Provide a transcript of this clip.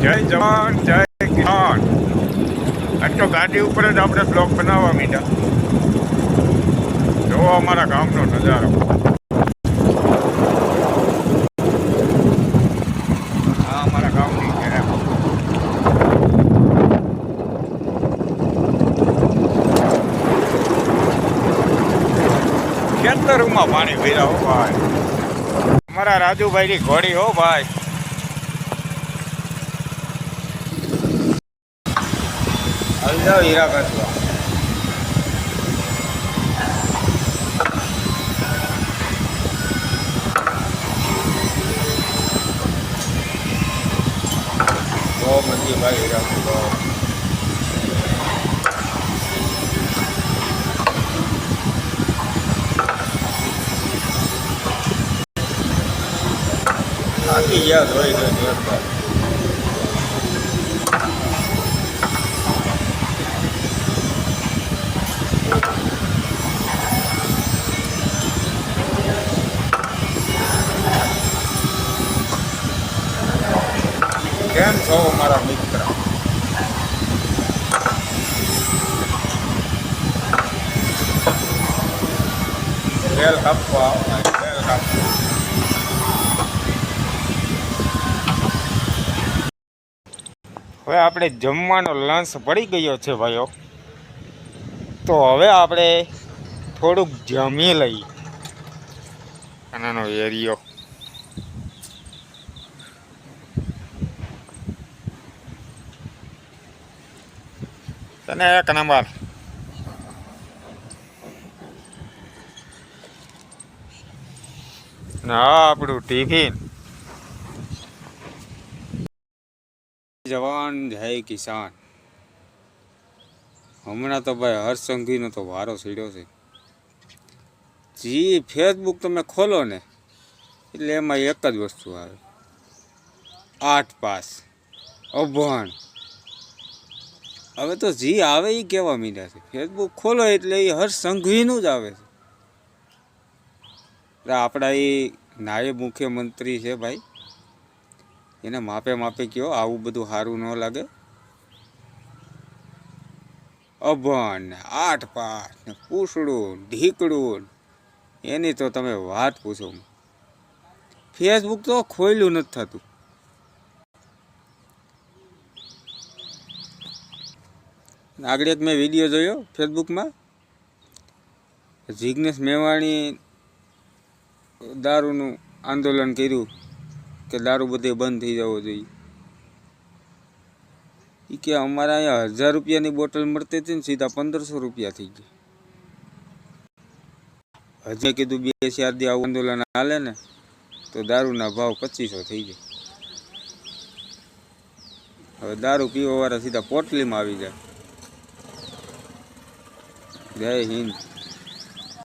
જય જવાન જય કિસાન। આજ તો ગાડી ઉપર જ આપણે બ્લોગ બનાવવા માંડ્યા। જોવો અમારા ગામનો નજારો। આ અમારા ગામની કેમ ખેતરમાં પાણી ભર્યા હો ભાઈ। અમારા રાજુભાઈની ઘોડી હો ભાઈ। આવી જાઓ હીરા ઘસવા। બહુ મંદી ભાઈ હીરા ઘસવા। થાકી ગયા ધોઈ ધોઈ એકવાર। કેમ છો મારા મિત્ર? તેલ કાપવા તેલ કાપવા। હવે આપણે જમવાનો લંચ પડી ગયો છે ભાઈઓ, તો હવે આપણે થોડુંક જમી લઈએ। આનાનો એરિયો તને એક નંબર। હા આપણું ટિફિન। જવાન જય કિસાન। હમણાં તો ભાઈ હરસંઘવીનો તો વારો સીડ્યો છે। જી ફેસબુક તમે ખોલો ને એટલે એમાં એક જ વસ્તુ આવે, 8 પાસ અભણ। હવે તો જી આવે એ કહેવા માંડ્યા છે, ફેસબુક ખોલો એટલે એ હરસંઘવીનું જ આવે છે। આપણા એ નાયબ મુખ્યમંત્રી છે ભાઈ, એને માપે માપે કયો આવું બધું સારું ન લાગે। અભણ ને 8 પાસ ને પૂછડું ઢીકડું એની તો તમે વાત પૂછો। ફેસબુક તો ખોલ્યું નથી થતું। આગળ એક મેં વિડીયો જોયો ફેસબુકમાં, જિગ્નેશ મેવાણી દારૂનું આંદોલન કર્યું કે દારૂ બધે બંધ થઈ જવો જોઈએ। એ કે અમારા અહીંયા 1000 રૂપિયાની બોટલ મળતી હતી ને સીધા 1500 રૂપિયા થઈ ગયા। હજી કીધું 2-4 દી આવું આંદોલન હાલે ને તો દારૂના ભાવ 2500 થઈ જાય। હવે દારૂ પીવાવાળા સીધા પોટલીમાં આવી જાય। જય હિન્દ।